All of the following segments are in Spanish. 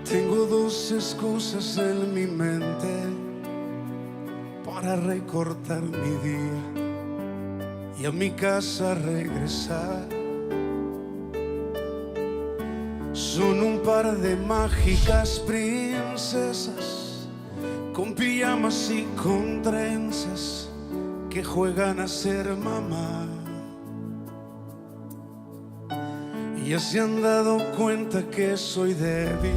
Tengo dos excusas en mi mente para recortar mi día y a mi casa regresar. Son un par de mágicas princesas con pijamas y con trenzas que juegan a ser mamá. Y ya se han dado cuenta que soy débil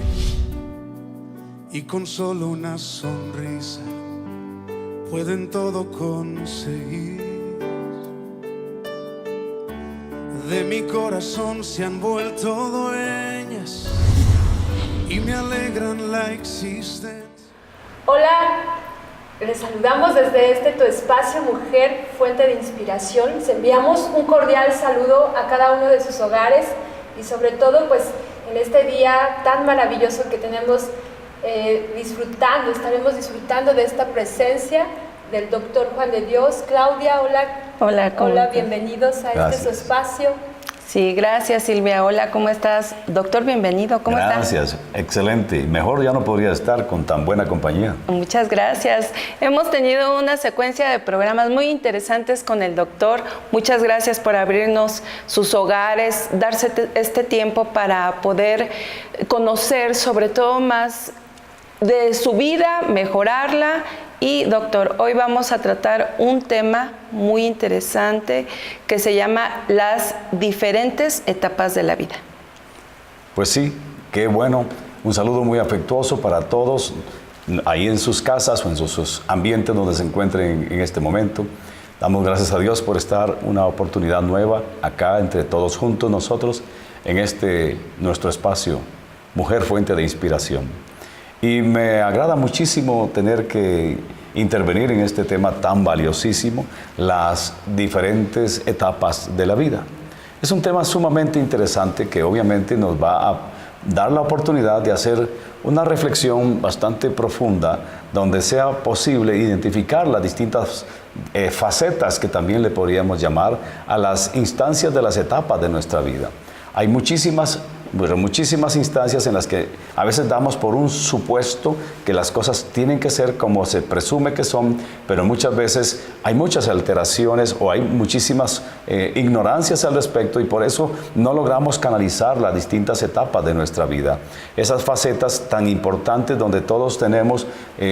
y con solo una sonrisa pueden todo conseguir. De mi corazón se han vuelto dueñas y me alegran la existencia. Hola, les saludamos desde tu espacio Mujer, Fuente de Inspiración. Les enviamos un cordial saludo a cada uno de sus hogares y sobre todo pues en este día tan maravilloso que tenemos estaremos disfrutando de esta presencia del doctor Juan de Dios. Claudia, hola. Hola, bienvenidos a Gracias. Su espacio. Sí, gracias Silvia. Hola, ¿cómo estás? Doctor, bienvenido. ¿Cómo estás? Gracias, excelente. Mejor ya no podría estar con tan buena compañía. Muchas gracias. Hemos tenido una secuencia de programas muy interesantes con el doctor. Muchas gracias por abrirnos sus hogares, darse este tiempo para poder conocer sobre todo más de su vida, mejorarla. Y doctor, hoy vamos a tratar un tema muy interesante que se llama las diferentes etapas de la vida. Pues sí, qué bueno. Un saludo muy afectuoso para todos ahí en sus casas o en sus ambientes donde se encuentren en este momento. Damos gracias a Dios por estar una oportunidad nueva acá entre todos juntos nosotros en nuestro espacio Mujer Fuente de Inspiración. Y me agrada muchísimo tener que intervenir en este tema tan valiosísimo, las diferentes etapas de la vida. Es un tema sumamente interesante que obviamente nos va a dar la oportunidad de hacer una reflexión bastante profunda donde sea posible identificar las distintas facetas que también le podríamos llamar a las instancias de las etapas de nuestra vida. Hay muchísimas instancias en las que a veces damos por un supuesto que las cosas tienen que ser como se presume que son, pero muchas veces hay muchas alteraciones o hay muchísimas ignorancias al respecto y por eso no logramos canalizar las distintas etapas de nuestra vida. Esas facetas tan importantes donde todos tenemos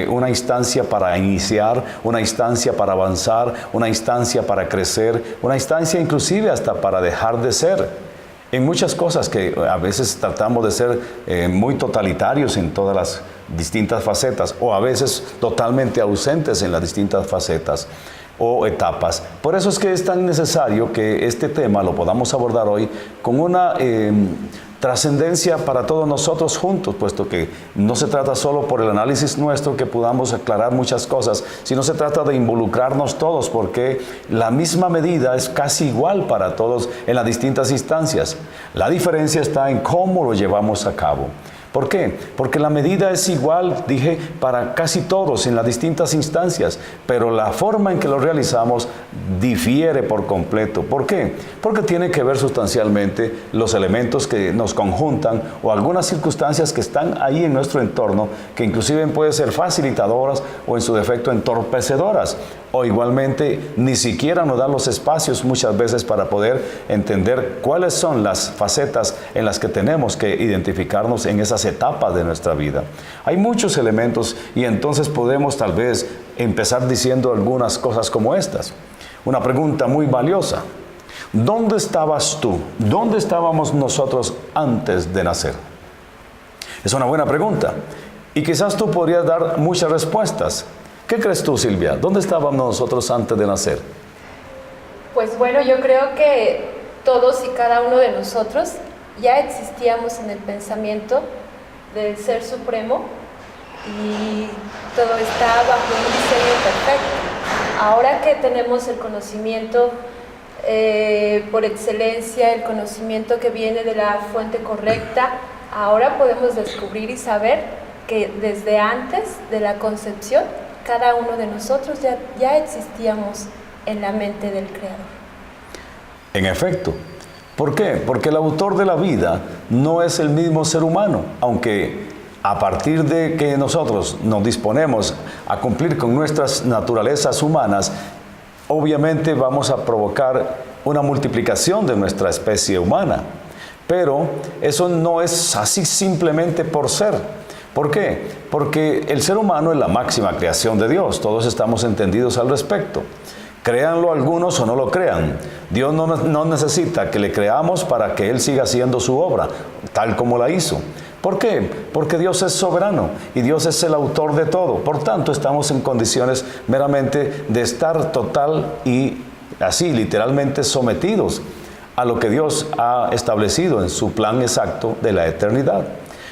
una instancia para iniciar, una instancia para avanzar, una instancia para crecer, una instancia inclusive hasta para dejar de ser. En muchas cosas que a veces tratamos de ser muy totalitarios en todas las distintas facetas o a veces totalmente ausentes en las distintas facetas o etapas. Por eso es que es tan necesario que este tema lo podamos abordar hoy con una trascendencia para todos nosotros juntos, puesto que no se trata solo por el análisis nuestro que podamos aclarar muchas cosas, sino se trata de involucrarnos todos, porque la misma medida es casi igual para todos en las distintas instancias. La diferencia está en cómo lo llevamos a cabo. ¿Por qué? Porque la medida es igual, dije, para casi todos en las distintas instancias, pero la forma en que lo realizamos difiere por completo. ¿Por qué? Porque tiene que ver sustancialmente los elementos que nos conjuntan o algunas circunstancias que están ahí en nuestro entorno, que inclusive pueden ser facilitadoras o en su defecto entorpecedoras. O igualmente ni siquiera nos dan los espacios muchas veces para poder entender cuáles son las facetas en las que tenemos que identificarnos en esas etapas de nuestra vida. Hay muchos elementos y entonces podemos tal vez empezar diciendo algunas cosas como estas. Una pregunta muy valiosa. ¿Dónde estabas tú? ¿Dónde estábamos nosotros antes de nacer? Es una buena pregunta y quizás tú podrías dar muchas respuestas. ¿Qué crees tú, Silvia? ¿Dónde estábamos nosotros antes de nacer? Pues bueno, yo creo que todos y cada uno de nosotros ya existíamos en el pensamiento del Ser Supremo y todo está bajo un diseño perfecto. Ahora que tenemos el conocimiento por excelencia, el conocimiento que viene de la fuente correcta, ahora podemos descubrir y saber que desde antes de la concepción, cada uno de nosotros ya existíamos en la mente del Creador. En efecto. ¿Por qué? Porque el autor de la vida no es el mismo ser humano, aunque a partir de que nosotros nos disponemos a cumplir con nuestras naturalezas humanas, obviamente vamos a provocar una multiplicación de nuestra especie humana. Pero eso no es así simplemente por ser. ¿Por qué? Porque el ser humano es la máxima creación de Dios. Todos estamos entendidos al respecto. Créanlo algunos o no lo crean. Dios no necesita que le creamos para que Él siga haciendo su obra, tal como la hizo. ¿Por qué? Porque Dios es soberano y Dios es el autor de todo. Por tanto, estamos en condiciones meramente de estar total y así, literalmente sometidos a lo que Dios ha establecido en su plan exacto de la eternidad.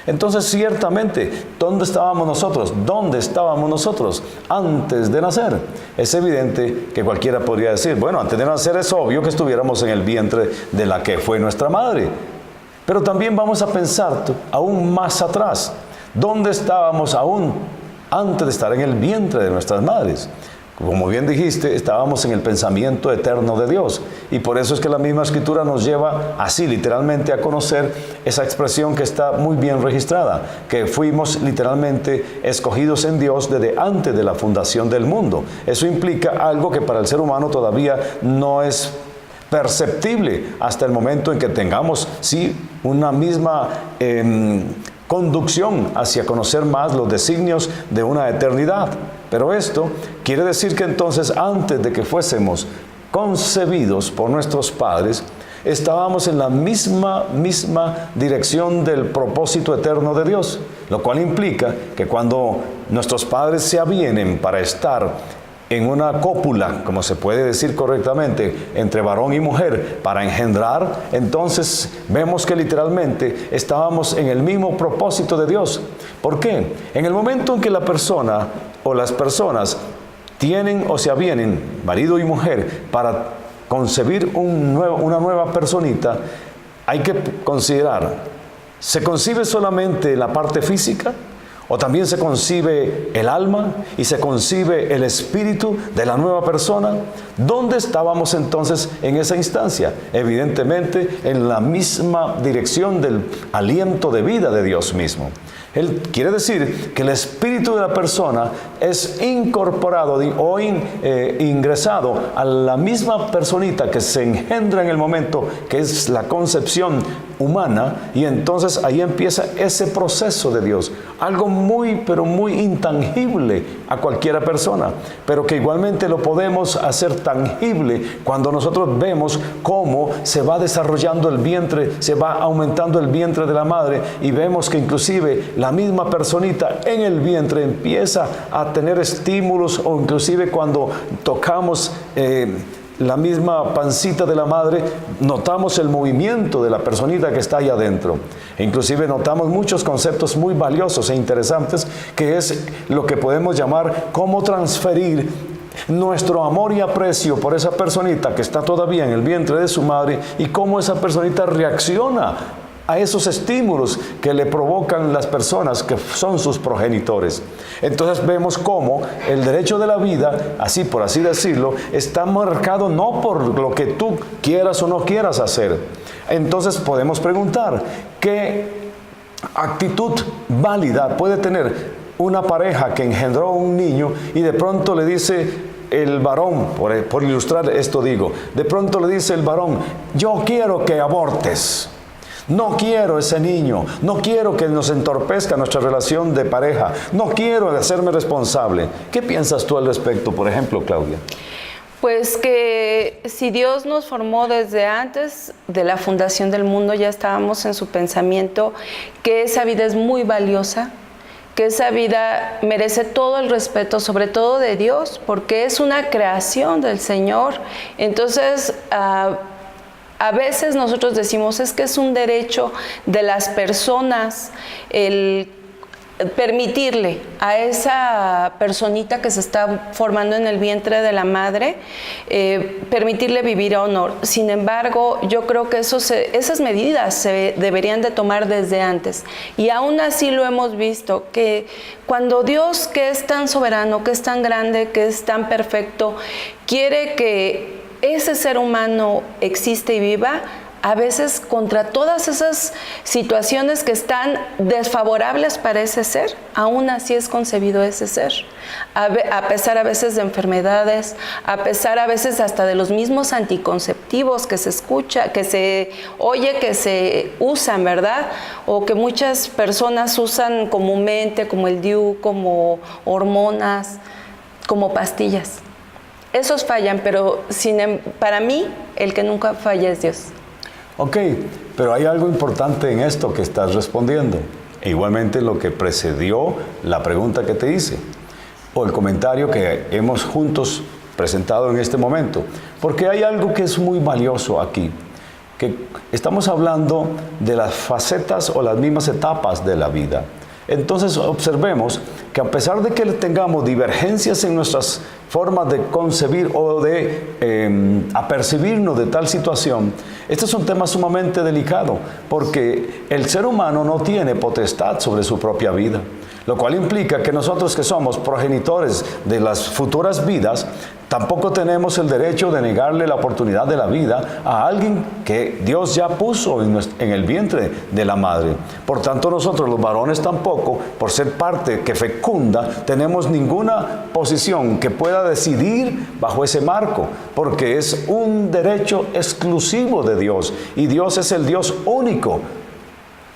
Entonces, ciertamente, ¿dónde estábamos nosotros? ¿Dónde estábamos nosotros antes de nacer? Es evidente que cualquiera podría decir, bueno, antes de nacer es obvio que estuviéramos en el vientre de la que fue nuestra madre. Pero también vamos a pensar aún más atrás. ¿Dónde estábamos aún antes de estar en el vientre de nuestras madres? Como bien dijiste, estábamos en el pensamiento eterno de Dios. Y por eso es que la misma Escritura nos lleva así literalmente a conocer esa expresión que está muy bien registrada, que fuimos literalmente escogidos en Dios desde antes de la fundación del mundo. Eso implica algo que para el ser humano todavía no es perceptible hasta el momento en que tengamos, sí, una misma conducción hacia conocer más los designios de una eternidad. Pero esto quiere decir que entonces, antes de que fuésemos concebidos por nuestros padres, estábamos en la misma dirección del propósito eterno de Dios, lo cual implica que cuando nuestros padres se avienen para estar en una cópula, como se puede decir correctamente, entre varón y mujer para engendrar, entonces vemos que literalmente estábamos en el mismo propósito de Dios. ¿Por qué? En el momento en que la persona o las personas tienen o se avienen, marido y mujer, para concebir una nueva personita, hay que considerar, ¿se concibe solamente la parte física? ¿O también se concibe el alma y se concibe el espíritu de la nueva persona? ¿Dónde estábamos entonces en esa instancia? Evidentemente en la misma dirección del aliento de vida de Dios mismo. Él quiere decir que el espíritu de la persona es incorporado o ingresado a la misma personita que se engendra en el momento que es la concepción humana, y entonces ahí empieza ese proceso de Dios, algo muy pero muy intangible a cualquiera persona, pero que igualmente lo podemos hacer tangible cuando nosotros vemos cómo se va desarrollando el vientre, se va aumentando el vientre de la madre, y vemos que inclusive la misma personita en el vientre empieza a tener estímulos, o inclusive cuando tocamos la misma pancita de la madre, notamos el movimiento de la personita que está ahí adentro. E inclusive notamos muchos conceptos muy valiosos e interesantes, que es lo que podemos llamar cómo transferir nuestro amor y aprecio por esa personita que está todavía en el vientre de su madre, y cómo esa personita reacciona a esos estímulos que le provocan las personas que son sus progenitores. Entonces vemos cómo el derecho de la vida, así por así decirlo, está marcado no por lo que tú quieras o no quieras hacer. Entonces podemos preguntar, ¿qué actitud válida puede tener una pareja que engendró un niño y de pronto le dice el varón, por ilustrar esto digo, de pronto le dice el varón, yo quiero que abortes? No quiero ese niño, no quiero que nos entorpezca nuestra relación de pareja, no quiero hacerme responsable. ¿Qué piensas tú al respecto, por ejemplo, Claudia? Pues que si Dios nos formó desde antes de la fundación del mundo, ya estábamos en su pensamiento, que esa vida es muy valiosa, que esa vida merece todo el respeto, sobre todo de Dios, porque es una creación del Señor. Entonces, a veces nosotros decimos, es que es un derecho de las personas el permitirle a esa personita que se está formando en el vientre de la madre, permitirle vivir a honor. Sin embargo, yo creo que esas medidas se deberían de tomar desde antes. Y aún así lo hemos visto, que cuando Dios, que es tan soberano, que es tan grande, que es tan perfecto, quiere que ese ser humano existe y viva, a veces contra todas esas situaciones que están desfavorables para ese ser, aún así es concebido ese ser. A pesar a veces de enfermedades, a pesar a veces hasta de los mismos anticonceptivos que se escucha, que se oye, que se usan, ¿verdad? O que muchas personas usan comúnmente, como el DIU, como hormonas, como pastillas. Esos fallan, pero para mí el que nunca falla es Dios. Ok, pero hay algo importante en esto que estás respondiendo. E igualmente lo que precedió la pregunta que te hice, o el comentario que hemos juntos presentado en este momento. Porque hay algo que es muy valioso aquí, que estamos hablando de las facetas o las mismas etapas de la vida. Entonces observemos que a pesar de que tengamos divergencias en nuestras formas de concebir o de apercibirnos de tal situación, este es un tema sumamente delicado, porque el ser humano no tiene potestad sobre su propia vida, lo cual implica que nosotros, que somos progenitores de las futuras vidas, tampoco tenemos el derecho de negarle la oportunidad de la vida a alguien que Dios ya puso en el vientre de la madre. Por tanto, nosotros los varones tampoco, por ser parte que fecunda, tenemos ninguna posición que pueda decidir bajo ese marco, porque es un derecho exclusivo de Dios, y Dios es el Dios único,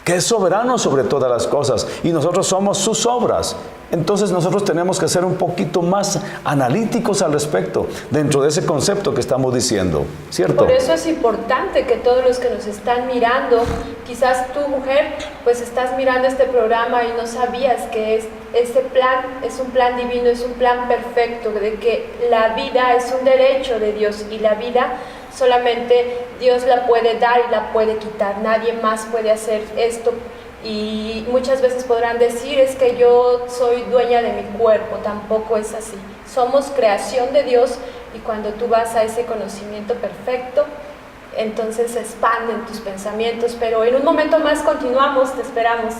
que es soberano sobre todas las cosas, y nosotros somos sus obras. Entonces nosotros tenemos que ser un poquito más analíticos al respecto, dentro de ese concepto que estamos diciendo, ¿cierto? Por eso es importante que todos los que nos están mirando, quizás tú, mujer, pues estás mirando este programa y no sabías que este plan es un plan divino, es un plan perfecto, de que la vida es un derecho de Dios, y la vida solamente Dios la puede dar y la puede quitar. Nadie más puede hacer esto. Y muchas veces podrán decir, es que yo soy dueña de mi cuerpo. Tampoco es así. Somos creación de Dios, y cuando tú vas a ese conocimiento perfecto, entonces se expanden tus pensamientos. Pero en un momento más continuamos, te esperamos.